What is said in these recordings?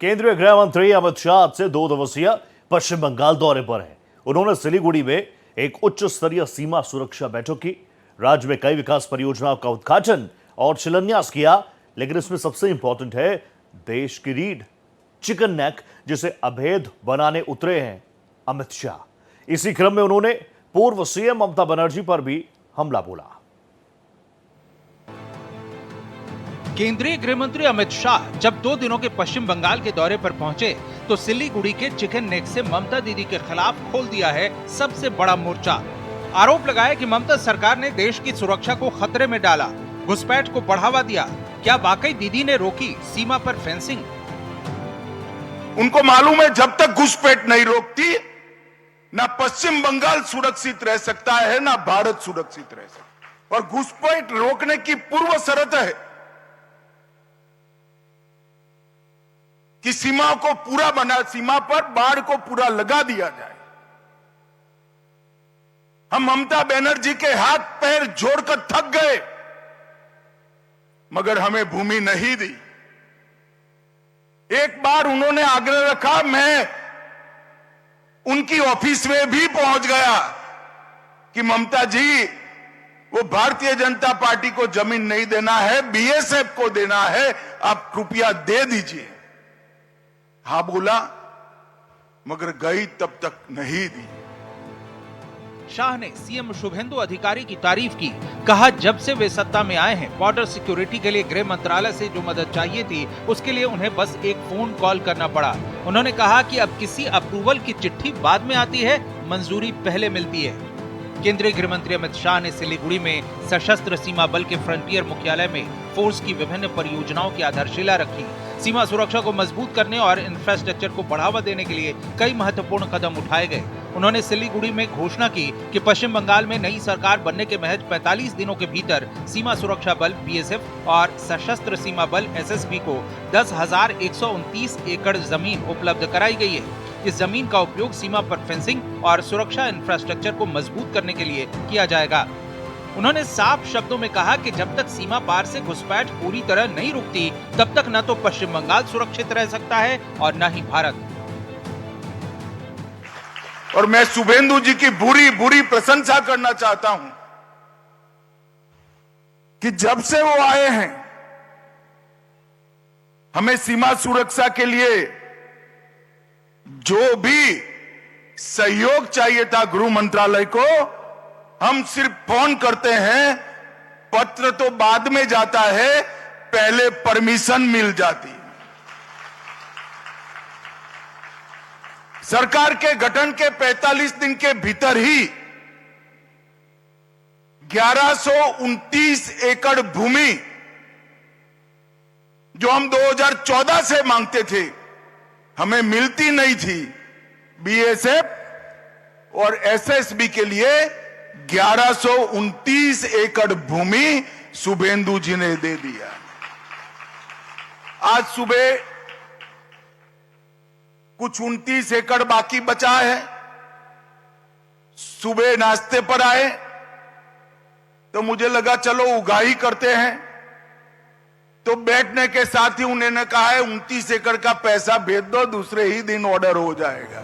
केंद्रीय गृह मंत्री अमित शाह आज से 2 दिवसीय पश्चिम बंगाल दौरे पर हैं। उन्होंने सिलीगुड़ी में एक उच्च स्तरीय सीमा सुरक्षा बैठक की। राज्य में कई विकास परियोजनाओं का उद्घाटन और शिलान्यास किया, लेकिन इसमें सबसे इंपॉर्टेंट है देश की रीढ़ चिकन नेक, जिसे अभेद बनाने उतरे हैं अमित शाह। इसी क्रम में उन्होंने पूर्व सीएम ममता बनर्जी पर भी हमला बोला। केंद्रीय गृह मंत्री अमित शाह जब 2 दिनों के पश्चिम बंगाल के दौरे पर पहुंचे तो सिलीगुड़ी के चिकन नेक से ममता दीदी के खिलाफ खोल दिया है सबसे बड़ा मोर्चा। आरोप लगाया कि ममता सरकार ने देश की सुरक्षा को खतरे में डाला, घुसपैठ को बढ़ावा दिया। क्या वाकई दीदी ने रोकी सीमा पर फेंसिंग? उनको मालूम है जब तक घुसपैठ नहीं रोकती ना पश्चिम बंगाल सुरक्षित रह सकता है ना भारत सुरक्षित रह सकता। और घुसपैठ रोकने की पूर्व शर्त है कि सीमा को पूरा बना, सीमा पर बाढ़ को पूरा लगा दिया जाए। हम ममता बनर्जी के हाथ पैर जोड़कर थक गए, मगर हमें भूमि नहीं दी। एक बार उन्होंने आग्रह रखा, मैं उनकी ऑफिस में भी पहुंच गया कि ममता जी, वो भारतीय जनता पार्टी को जमीन नहीं देना है, बीएसएफ को देना है, आप कृपया दे दीजिए। हाँ बोला, मगर गई तब तक नहीं दी। शाह ने सीएम शुभेंदु अधिकारी की तारीफ की। कहा जब से वे सत्ता में आए हैं, बॉर्डर सिक्योरिटी के लिए गृह मंत्रालय से जो मदद चाहिए थी उसके लिए उन्हें बस एक फोन कॉल करना पड़ा। उन्होंने कहा कि अब किसी अप्रूवल की चिट्ठी बाद में आती है, मंजूरी पहले मिलती है। केंद्रीय गृह मंत्री अमित शाह ने सिलीगुड़ी में सशस्त्र सीमा बल के फ्रंटियर मुख्यालय में फोर्स की विभिन्न परियोजनाओं की आधारशिला रखी। सीमा सुरक्षा को मजबूत करने और इंफ्रास्ट्रक्चर को बढ़ावा देने के लिए कई महत्वपूर्ण कदम उठाए गए। उन्होंने सिलीगुड़ी में घोषणा की कि पश्चिम बंगाल में नई सरकार बनने के महज 45 दिनों के भीतर सीमा सुरक्षा बल बीएसएफ और सशस्त्र सीमा बल एसएसबी को 10,129 एकड़ जमीन उपलब्ध कराई गई है। इस जमीन का उपयोग सीमा पर फेंसिंग और सुरक्षा इंफ्रास्ट्रक्चर को मजबूत करने के लिए किया जाएगा। उन्होंने साफ शब्दों में कहा कि जब तक सीमा पार से घुसपैठ पूरी तरह नहीं रुकती, तब तक न तो पश्चिम बंगाल सुरक्षित रह सकता है और न ही भारत। और मैं शुभेंदु जी की बुरी प्रशंसा करना चाहता हूं कि जब से वो आए हैं, हमें सीमा सुरक्षा के लिए जो भी सहयोग चाहिए था गृह मंत्रालय को, हम सिर्फ फोन करते हैं, पत्र तो बाद में जाता है, पहले परमिशन मिल जाती। सरकार के गठन के 45 दिन के भीतर ही 1129 एकड़ भूमि जो हम 2014 से मांगते थे, हमें मिलती नहीं थी। बीएसएफ और एसएसबी के लिए 1129 एकड़ भूमि शुभेंदु जी ने दे दिया। आज सुबह कुछ 29 एकड़ बाकी बचा है। सुबह नाश्ते पर आए तो मुझे लगा चलो उगाही करते हैं, तो बैठने के साथ ही उन्होंने कहा है 29 एकड़ का पैसा भेज दो, दूसरे ही दिन ऑर्डर हो जाएगा।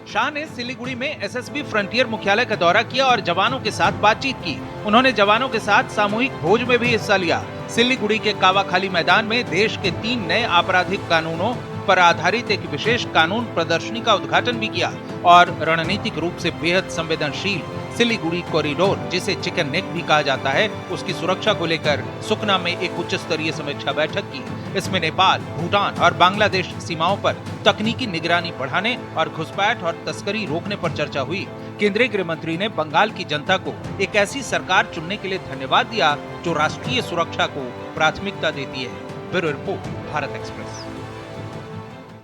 शाह ने सिलीगुड़ी में एसएसबी फ्रंटियर मुख्यालय का दौरा किया और जवानों के साथ बातचीत की। उन्होंने जवानों के साथ सामूहिक भोज में भी हिस्सा लिया। सिलीगुड़ी के कावाखाली मैदान में देश के 3 नए आपराधिक कानूनों पर आधारित एक विशेष कानून प्रदर्शनी का उद्घाटन भी किया और रणनीतिक रूप से बेहद संवेदनशील सिलीगुड़ी कॉरिडोर, जिसे चिकन नेक भी कहा जाता है, उसकी सुरक्षा को लेकर सुकना में एक उच्च स्तरीय समीक्षा बैठक की। इसमें नेपाल, भूटान और बांग्लादेश सीमाओं पर तकनीकी निगरानी बढ़ाने और घुसपैठ और तस्करी रोकने पर चर्चा हुई। केंद्रीय गृह मंत्री ने बंगाल की जनता को एक ऐसी सरकार चुनने के लिए धन्यवाद दिया जो राष्ट्रीय सुरक्षा को प्राथमिकता देती है। Bureau report, Bharat express.